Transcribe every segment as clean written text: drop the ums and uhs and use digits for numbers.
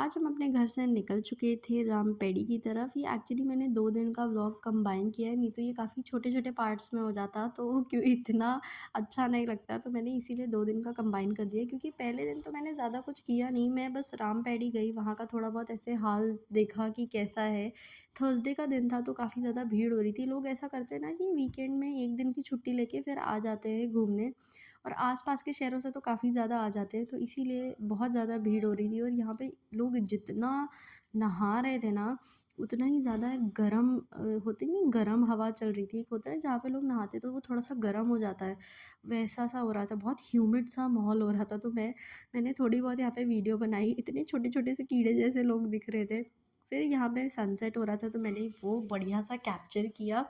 आज हम अपने घर से निकल चुके थे रामपेड़ी की तरफ। ये एक्चुअली मैंने 2 दिन का व्लॉग कंबाइन किया है, नहीं तो ये काफ़ी छोटे-छोटे पार्ट्स में हो जाता, तो क्यों इतना अच्छा नहीं लगता, तो मैंने इसीलिए 2 दिन का कंबाइन कर दिया। क्योंकि पहले दिन तो मैंने ज़्यादा कुछ किया नहीं, मैं बस रामपेड़ी गई, वहाँ का थोड़ा बहुत ऐसे हाल देखा कि कैसा है। थर्सडे का दिन था तो काफ़ी ज़्यादा भीड़ हो रही थी। लोग ऐसा करते हैं ना कि वीकेंड में 1 दिन की छुट्टी लेके फिर आ जाते हैं घूमने। और आस-पास के शहरों से तो काफ़ी ज़्यादा आ जाते हैं, तो इसीलिए बहुत ज़्यादा भीड़ हो रही थी। और यहाँ पे लोग जितना नहा रहे थे ना, उतना ही ज़्यादा गरम होती नहीं, गरम हवा चल रही थी। एक होता है जहाँ पे लोग नहाते हैं तो वो थोड़ा-सा गरम हो जाता है, वैसा-सा हो रहा था। बहुत ह्यूमिड सा माहौल हो रहा था, तो मैंने थोड़ी बहुत यहाँ पे वीडियो बनाई। इतने छोटे-छोटे से कीड़े जैसे लोग दिख रहे थे। फिर यहाँ पे सनसेट हो रहा था, तो मैंने वो बढ़िया-सा कैप्चर किया।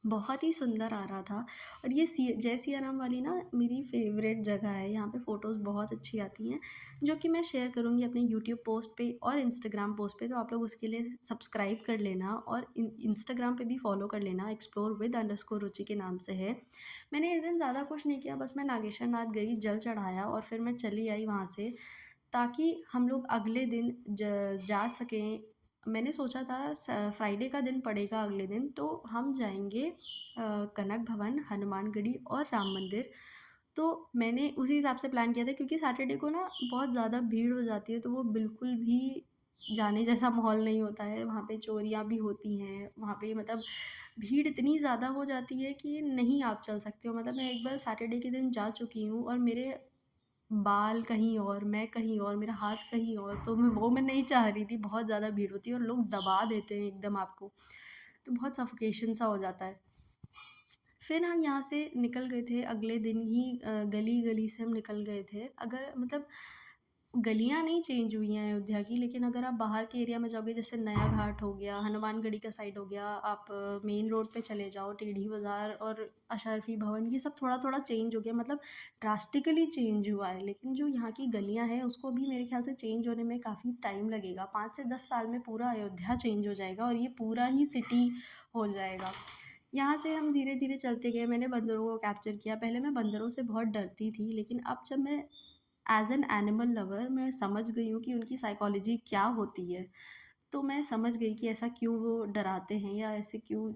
बहुत ही सुंदर आ रहा था। और ये जय सिया राम वाली ना मेरी फेवरेट जगह है। यहाँ पे फ़ोटोज़ बहुत अच्छी आती हैं, जो कि मैं शेयर करूँगी अपने यूट्यूब पोस्ट पे और इंस्टाग्राम पोस्ट पे, तो आप लोग उसके लिए सब्सक्राइब कर लेना और इंस्टाग्राम पे भी फॉलो कर लेना। एक्सप्लोर विद अंडरस्कोर रुचि के नाम से है। मैंने इस दिन ज़्यादा कुछ नहीं किया, बस मैं नागेश्वर नाथ गई, जल चढ़ाया और फिर मैं चली आई वहाँ से, ताकि हम लोग अगले दिन जा सकें। मैंने सोचा था फ्राइडे का दिन पड़ेगा अगले दिन, तो हम जाएंगे कनक भवन, हनुमानगढ़ी और राम मंदिर। तो मैंने उसी हिसाब से प्लान किया था, क्योंकि सैटरडे को ना बहुत ज़्यादा भीड़ हो जाती है, तो वो बिल्कुल भी जाने जैसा माहौल नहीं होता है। वहाँ पे चोरियाँ भी होती हैं, वहाँ पे मतलब भीड़ इतनी ज़्यादा हो जाती है कि नहीं आप चल सकते हो। मतलब मैं एक बार सैटरडे के दिन जा चुकी हूँ और मेरे बाल कहीं और, मैं कहीं और, मेरा हाथ कहीं और, तो मैं नहीं चाह रही थी। बहुत ज़्यादा भीड़ होती है और लोग दबा देते हैं एकदम आपको, तो बहुत सफोकेशन सा हो जाता है। फिर हम यहाँ से निकल गए थे अगले दिन ही, गली-गली से हम निकल गए थे। अगर मतलब गलियाँ नहीं चेंज हुई हैं अयोध्या की, लेकिन अगर आप बाहर के एरिया में जाओगे, जैसे नया घाट हो गया, हनुमानगढ़ी का साइड हो गया, आप मेन रोड पे चले जाओ, टेढ़ी बाज़ार और अशरफी भवन, ये सब थोड़ा-थोड़ा चेंज हो गया, मतलब ड्रास्टिकली चेंज हुआ है। लेकिन जो यहाँ की गलियाँ हैं, उसको भी मेरे ख्याल से चेंज होने में काफ़ी टाइम लगेगा। 5 से 10 साल में पूरा अयोध्या चेंज हो जाएगा और ये पूरा ही सिटी हो जाएगा। यहाँ से हम धीरे-धीरे चलते गए, मैंने बंदरों को कैप्चर किया। पहले मैं बंदरों से बहुत डरती थी, लेकिन अब जब मैं एज़ एन एनिमल लवर मैं समझ गई हूँ कि उनकी साइकोलॉजी क्या होती है। तो मैं समझ गई कि ऐसा क्यों वो डराते हैं या ऐसे क्यों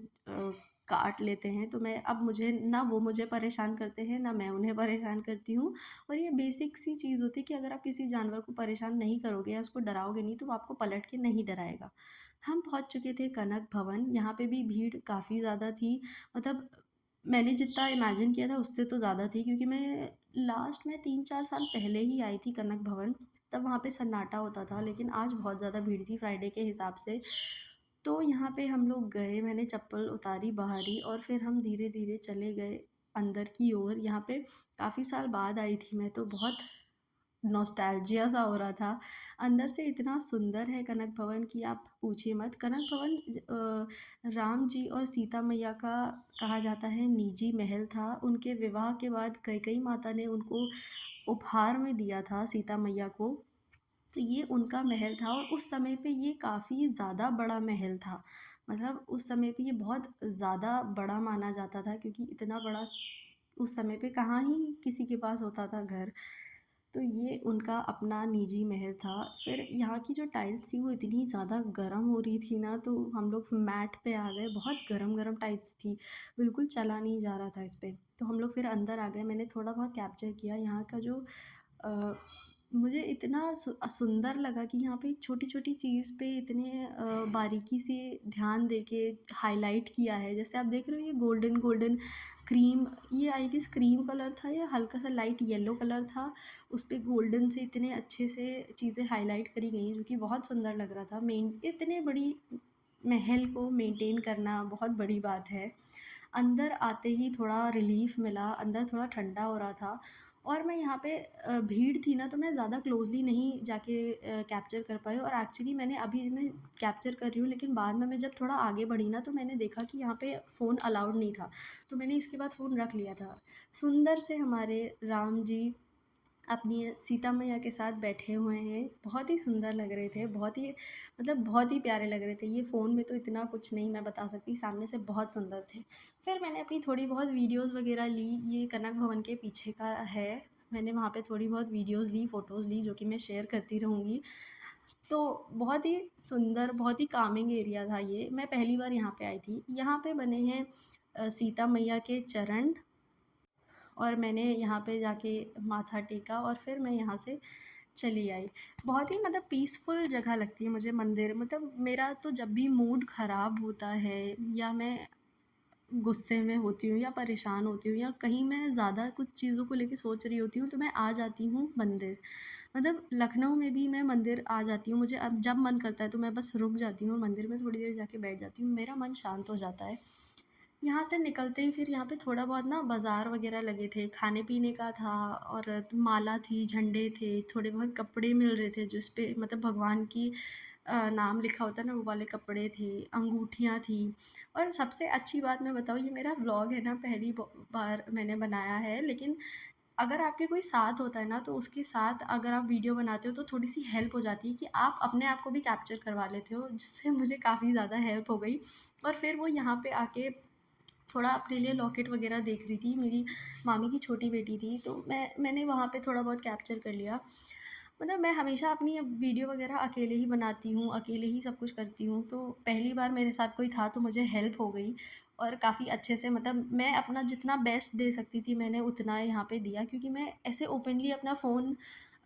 काट लेते हैं। तो मैं अब मुझे ना वो मुझे परेशान करते हैं, ना मैं उन्हें परेशान करती हूँ। और ये बेसिक सी चीज़ होती है कि अगर आप किसी जानवर को परेशान नहीं करोगे या उसको डराओगे नहीं, तो वो आपको पलट के नहीं डराएगा। हम पहुँच चुके थे कनक भवन, यहाँ पे भी भीड़ काफ़ी ज़्यादा थी। मतलब मैंने जितना इमेजिन किया था उससे तो ज़्यादा थी, क्योंकि मैं लास्ट में 3-4 साल पहले ही आई थी कनक भवन, तब वहाँ पे सन्नाटा होता था। लेकिन आज बहुत ज़्यादा भीड़ थी फ्राइडे के हिसाब से। तो यहाँ पे हम लोग गए, मैंने चप्पल उतारी बाहर ही और फिर हम धीरे-धीरे चले गए अंदर की ओर। यहाँ पे काफ़ी साल बाद आई थी मैं, तो बहुत नॉस्टैल्जिया सा हो रहा था। अंदर से इतना सुंदर है कनक भवन कि आप पूछिए मत। कनक भवन राम जी और सीता मैया का कहा जाता है निजी महल था। उनके विवाह के बाद कैकेयी माता ने उनको उपहार में दिया था सीता मैया को। तो ये उनका महल था और उस समय पे ये काफ़ी ज़्यादा बड़ा महल था। मतलब उस समय पे ये बहुत ज़्यादा बड़ा माना जाता था, क्योंकि इतना बड़ा उस समय पे कहाँ ही किसी के पास होता था घर। तो ये उनका अपना निजी महल था। फिर यहाँ की जो टाइल्स थी वो इतनी ज़्यादा गर्म हो रही थी ना, तो हम लोग मैट पे आ गए। बहुत गरम-गरम टाइल्स थी, बिल्कुल चला नहीं जा रहा था इस पे। तो हम लोग फिर अंदर आ गए। मैंने थोड़ा बहुत कैप्चर किया यहाँ का जो अ, मुझे इतना सुंदर लगा कि यहाँ पे एक छोटी-छोटी चीज़ पे इतने बारीकी से ध्यान देके हाइलाइट किया है। जैसे आप देख रहे हो ये गोल्डन गोल्डन क्रीम, ये आई गेस क्रीम कलर था या हल्का सा लाइट येलो कलर था। उस पे गोल्डन से इतने अच्छे से चीज़ें हाइलाइट करी गई हैं, जो कि बहुत सुंदर लग रहा था। इतने बड़ी महल को मेंटेन करना बहुत बड़ी बात है। अंदर आते ही थोड़ा रिलीफ़ मिला, अंदर थोड़ा ठंडा हो रहा था। और मैं यहाँ पे भीड़ थी ना, तो मैं ज़्यादा क्लोज़ली नहीं जाके कैप्चर कर पाई। और एक्चुअली अभी मैं कैप्चर कर रही हूँ, लेकिन बाद में मैं जब थोड़ा आगे बढ़ी ना, तो मैंने देखा कि यहाँ पे फ़ोन अलाउड नहीं था। तो मैंने इसके बाद फ़ोन रख लिया था। सुंदर से हमारे राम जी अपनी सीता मैया के साथ बैठे हुए हैं, बहुत ही सुंदर लग रहे थे, बहुत ही मतलब बहुत ही प्यारे लग रहे थे। ये फ़ोन में तो इतना कुछ नहीं मैं बता सकती, सामने से बहुत सुंदर थे। फिर मैंने अपनी थोड़ी बहुत वीडियोज़ वगैरह ली। ये कनक भवन के पीछे का है, मैंने वहाँ पे थोड़ी बहुत वीडियोज़ ली, फ़ोटोज़ ली, जो कि मैं शेयर करती रहूँगी। तो बहुत ही सुंदर, बहुत ही कामिंग एरिया था ये। मैं पहली बार यहाँ पे आई थी। यहाँ पे बने हैं सीता मैया के चरण, और मैंने यहाँ पे जाके माथा टेका और फिर मैं यहाँ से चली आई। बहुत ही मतलब पीसफुल जगह लगती है मुझे मंदिर। मतलब मेरा तो जब भी मूड ख़राब होता है, या मैं गुस्से में होती हूँ या परेशान होती हूँ, या कहीं मैं ज़्यादा कुछ चीज़ों को लेके सोच रही होती हूँ, तो मैं आ जाती हूँ मंदिर। मतलब लखनऊ में भी मैं मंदिर आ जाती हूँ। मुझे अब जब मन करता है तो मैं बस रुक जाती हूँ मंदिर में, थोड़ी देर जाके बैठ जाती हूँ, मेरा मन शांत हो जाता है। यहाँ से निकलते ही फिर यहाँ पे थोड़ा बहुत ना बाज़ार वगैरह लगे थे, खाने पीने का था, और माला थी, झंडे थे, थोड़े बहुत कपड़े मिल रहे थे जिस पे मतलब भगवान की नाम लिखा होता है ना, वो वाले कपड़े थे, अंगूठियाँ थी। और सबसे अच्छी बात मैं बताऊँ, ये मेरा व्लॉग है ना, पहली बार मैंने बनाया है, लेकिन अगर आपके कोई साथ होता है ना, तो उसके साथ अगर आप वीडियो बनाते हो तो थोड़ी सी हेल्प हो जाती है कि आप अपने आप को भी कैप्चर करवा लेते हो, जिससे मुझे काफ़ी ज़्यादा हेल्प हो गई। और फिर वो यहाँ पे आके थोड़ा अपने लिए लॉकेट वगैरह देख रही थी, मेरी मामी की छोटी बेटी थी, तो मैंने वहाँ पे थोड़ा बहुत कैप्चर कर लिया। मतलब मैं हमेशा अपनी अब वीडियो वगैरह अकेले ही बनाती हूँ, अकेले ही सब कुछ करती हूँ, तो पहली बार मेरे साथ कोई था तो मुझे हेल्प हो गई। और काफ़ी अच्छे से मतलब मैं अपना जितना बेस्ट दे सकती थी मैंने उतना यहाँ पे दिया, क्योंकि मैं ऐसे ओपनली अपना फ़ोन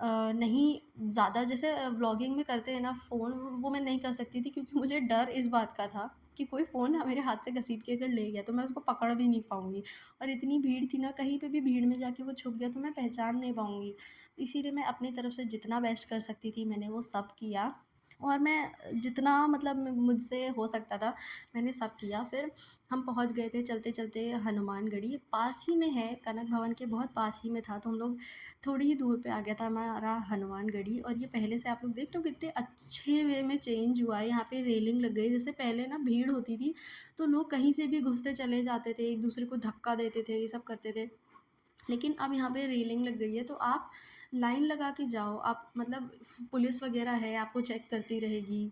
नहीं, ज़्यादा जैसे व्लॉगिंग में करते हैं ना फ़ोन, वो मैं नहीं कर सकती थी, क्योंकि मुझे डर इस बात का था कि कोई फ़ोन ना मेरे हाथ से घसीट के अगर ले गया तो मैं उसको पकड़ भी नहीं पाऊँगी। और इतनी भीड़ थी ना, कहीं पे भी भीड़ में जाके वो छुप गया तो मैं पहचान नहीं पाऊँगी। इसीलिए मैं अपनी तरफ से जितना बेस्ट कर सकती थी मैंने वो सब किया, और मैं जितना मतलब मुझसे हो सकता था मैंने सब किया। फिर हम पहुंच गए थे चलते चलते हनुमानगढ़ी, पास ही में है, कनक भवन के बहुत पास ही में था, तो हम लोग थोड़ी ही दूर पे आ गया था हमारा हनुमानगढ़ी। और ये पहले से आप लोग देख रहे हो कितने अच्छे वे में चेंज हुआ है, यहाँ पे रेलिंग लग गई। जैसे पहले ना भीड़ होती थी तो लोग कहीं से भी घुसते चले जाते थे, एक दूसरे को धक्का देते थे, ये सब करते थे, लेकिन अब यहाँ पे रेलिंग लग गई है, तो आप लाइन लगा के जाओ। आप मतलब पुलिस वगैरह है, आपको चेक करती रहेगी,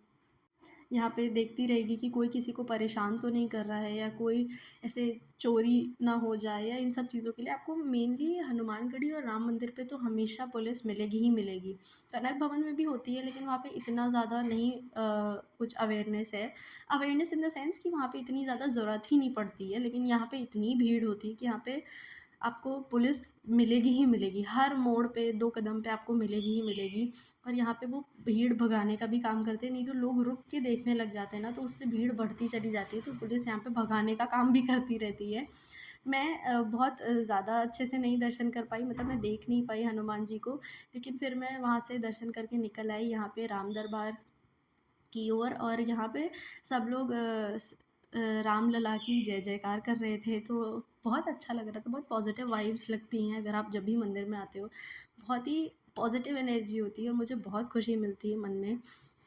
यहाँ पे देखती रहेगी कि कोई किसी को परेशान तो नहीं कर रहा है, या कोई ऐसे चोरी ना हो जाए, या इन सब चीज़ों के लिए आपको मेनली हनुमानगढ़ी और राम मंदिर पे तो हमेशा पुलिस मिलेगी ही मिलेगी। कनक भवन में भी होती है, लेकिन वहाँ पे इतना ज़्यादा नहीं कुछ अवेयरनेस है। अवेयरनेस इन द सेंस कि वहाँ पे इतनी ज़्यादा ज़रूरत ही नहीं पड़ती है, लेकिन यहाँ पे इतनी भीड़ होती है कि यहाँ पे आपको पुलिस मिलेगी ही मिलेगी, हर मोड़ पे 2 कदम पे आपको मिलेगी ही मिलेगी। और यहाँ पे वो भीड़ भगाने का भी काम करते हैं, नहीं तो लोग रुक के देखने लग जाते हैं ना, तो उससे भीड़ बढ़ती चली जाती है, तो पुलिस यहाँ पे भगाने का काम भी करती रहती है। मैं बहुत ज़्यादा अच्छे से नहीं दर्शन कर पाई, मतलब मैं देख नहीं पाई हनुमान जी को, लेकिन फिर मैं वहाँ से दर्शन करके निकल आई यहाँ पे राम दरबार की ओर। और यहाँ पे सब लोग रामलला की जय जयकार कर रहे थे, तो बहुत अच्छा लग रहा था। बहुत पॉजिटिव वाइब्स लगती हैं अगर आप जब भी मंदिर में आते हो, बहुत ही पॉजिटिव एनर्जी होती है, और मुझे बहुत खुशी मिलती है मन में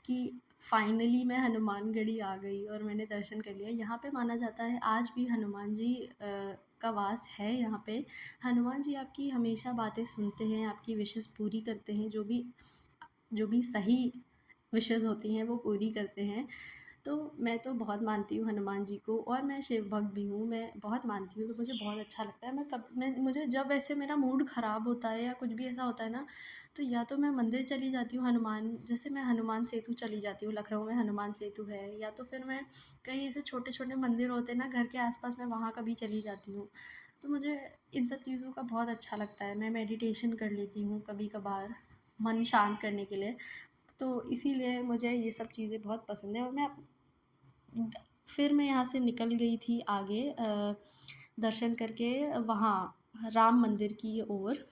कि फाइनली मैं हनुमानगढ़ी आ गई और मैंने दर्शन कर लिया। यहाँ पे माना जाता है आज भी हनुमान जी का वास है यहाँ पे। हनुमान जी आपकी हमेशा बातें सुनते हैं, आपकी विशेस पूरी करते हैं, जो भी सही विशेज़ होती हैं वो पूरी करते हैं। तो मैं तो बहुत मानती हूँ हनुमान जी को, और मैं शिव भक्त भी हूँ, मैं बहुत मानती हूँ, तो मुझे बहुत अच्छा लगता है। मैं मुझे जब ऐसे मेरा मूड ख़राब होता है या कुछ भी ऐसा होता है ना, तो या तो मैं मंदिर चली जाती हूँ हनुमान, जैसे मैं हनुमान सेतु चली जाती हूँ, लखनऊ में हनुमान सेतु है, या तो फिर मैं कहीं ऐसे छोटे-छोटे मंदिर होते हैं ना घर के आस-पास, मैं वहाँ कभी चली जाती हूँ। तो मुझे इन सब चीज़ों का बहुत अच्छा लगता है। मैं मेडिटेशन कर लेती हूँ कभी-कभार, मन शांत करने के लिए। तो इसीलिए मुझे ये सब चीज़ें बहुत पसंद है। और फिर मैं यहाँ से निकल गई थी आगे दर्शन करके वहाँ राम मंदिर की ओर।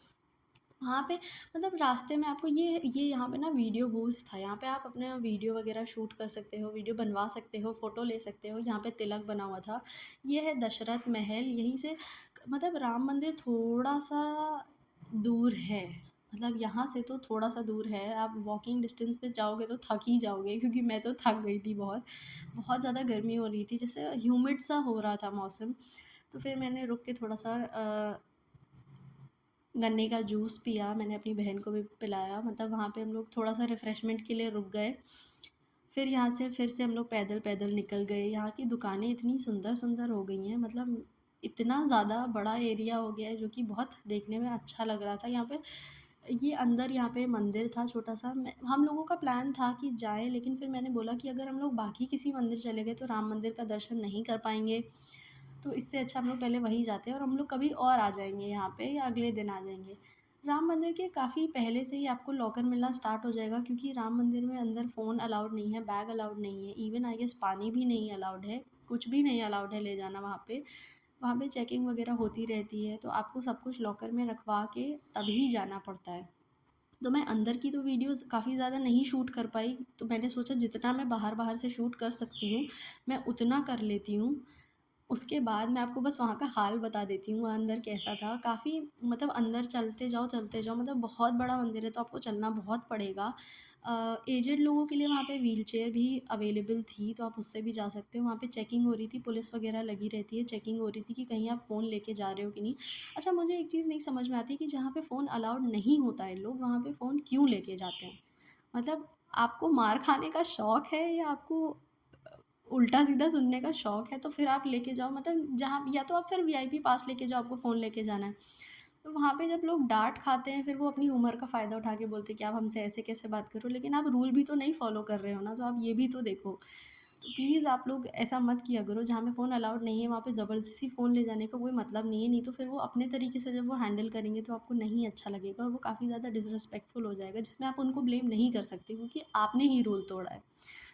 वहाँ पे मतलब रास्ते में आपको ये यहाँ पे ना वीडियो बूथ था, यहाँ पे आप अपने वीडियो वगैरह शूट कर सकते हो, वीडियो बनवा सकते हो, फ़ोटो ले सकते हो। यहाँ पे तिलक बना हुआ था। ये है दशरथ महल, यहीं से मतलब राम मंदिर थोड़ा सा दूर है, मतलब यहाँ से तो थोड़ा सा दूर है। आप वॉकिंग डिस्टेंस पे जाओगे तो थक ही जाओगे, क्योंकि मैं तो थक गई थी बहुत। बहुत ज़्यादा गर्मी हो रही थी, जैसे ह्यूमिड सा हो रहा था मौसम। तो फिर मैंने रुक के थोड़ा सा गन्ने का जूस पिया, मैंने अपनी बहन को भी पिलाया। मतलब वहाँ पे हम लोग थोड़ा सा रिफ़्रेशमेंट के लिए रुक गए। फिर यहाँ से फिर से हम लोग पैदल पैदल निकल गए। यहाँ की दुकानें इतनी सुंदर सुंदर हो गई हैं, मतलब इतना ज़्यादा बड़ा एरिया हो गया है, जो कि बहुत देखने में अच्छा लग रहा था। यहाँ पे ये अंदर यहाँ पे मंदिर था छोटा-सा। मैं हम लोगों का प्लान था कि जाएँ, लेकिन फिर मैंने बोला कि अगर हम लोग बाकी किसी मंदिर चले गए तो राम मंदिर का दर्शन नहीं कर पाएँगे। तो इससे अच्छा हम लोग पहले वहीं जाते हैं और हम लोग कभी और आ जाएँगे यहाँ पे या अगले दिन आ जाएँगे। राम मंदिर के काफ़ी पहले से ही आपको लॉकर मिलना स्टार्ट हो जाएगा, क्योंकि राम मंदिर में अंदर फ़ोन अलाउड नहीं है, बैग अलाउड नहीं है, इवन आई गेस पानी भी नहीं अलाउड है, कुछ भी नहीं अलाउड है ले जाना वहाँ पे। वहाँ पे चेकिंग वगैरह होती रहती है, तो आपको सब कुछ लॉकर में रखवा के तभी जाना पड़ता है। तो मैं अंदर की तो वीडियोज़ काफ़ी ज़्यादा नहीं शूट कर पाई, तो मैंने सोचा जितना मैं बाहर-बाहर से शूट कर सकती हूँ, मैं उतना कर लेती हूँ। उसके बाद मैं आपको बस वहाँ का हाल बता देती हूँ, वहाँ अंदर कैसा था। काफ़ी मतलब अंदर चलते जाओ, मतलब बहुत बड़ा मंदिर है तो आपको चलना बहुत पड़ेगा। एजेड लोगों के लिए वहाँ पे व्हीलचेयर भी अवेलेबल थी, तो आप उससे भी जा सकते हो। वहाँ पे चेकिंग हो रही थी, पुलिस वगैरह लगी रहती है, चेकिंग हो रही थी कि कहीं आप फ़ोन लेके जा रहे हो कि नहीं। अच्छा, मुझे एक चीज़ नहीं समझ में आती कि जहाँ पे फ़ोन अलाउड नहीं होता है, लोग वहाँ पे फ़ोन क्यों लेके जाते हैं? मतलब आपको मार खाने का शौक है या आपको उल्टा-सीधा सुनने का शौक है, तो फिर आप लेके जाओ। मतलब जहाँ या तो आप फिर वीआईपी पास लेके जाओ, आपको फ़ोन लेके जाना है। तो वहाँ पे जब लोग डाँट खाते हैं, फिर वो अपनी उम्र का फ़ायदा उठा के बोलते हैं कि आप हमसे ऐसे कैसे बात कर रहे हो? लेकिन आप रूल भी तो नहीं फ़ॉलो कर रहे हो ना, तो आप ये भी तो देखो। तो प्लीज़ आप लोग ऐसा मत किया करो, जहाँ पे फ़ोन अलाउड नहीं है, वहाँ पे ज़बरदस्ती फ़ोन ले जाने का कोई मतलब नहीं है। नहीं तो फिर वो अपने तरीके से जब वो हैंडल करेंगे, तो आपको नहीं अच्छा लगेगा और वो काफ़ी ज़्यादा डिसरिस्पेक्टफुल हो जाएगा, जिसमें आप उनको ब्लेम नहीं कर सकते, क्योंकि आपने ही रूल तोड़ा है।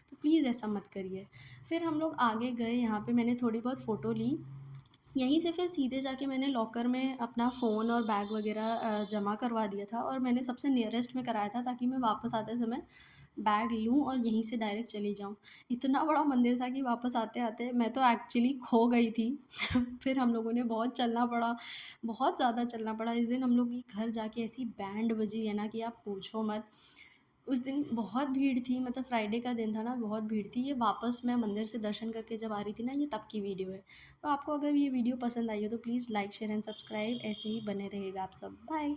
तो प्लीज़ ऐसा मत करिए। फिर हम लोग आगे गए, यहाँ पे मैंने थोड़ी बहुत फ़ोटो ली। यहीं से फिर सीधे जाके मैंने लॉकर में अपना फ़ोन और बैग वग़ैरह जमा करवा दिया था, और मैंने सबसे नियरेस्ट में कराया था ताकि मैं वापस आते समय बैग लूँ और यहीं से डायरेक्ट चली जाऊँ। इतना बड़ा मंदिर था कि वापस आते-आते मैं तो एक्चुअली खो गई थी। फिर हम लोगों ने बहुत चलना पड़ा, बहुत ज़्यादा चलना पड़ा। इस दिन हम लोग की घर जाके ऐसी बैंड बजी है ना कि आप पूछो मत। उस दिन बहुत भीड़ थी, मतलब फ्राइडे का दिन था ना, बहुत भीड़ थी। ये वापस मैं मंदिर से दर्शन करके जब आ रही थी ना, ये तब की वीडियो है। तो आपको अगर ये वीडियो पसंद आई हो तो please like, share and subscribe. ऐसे ही बने रहिएगा आप सब। बाय।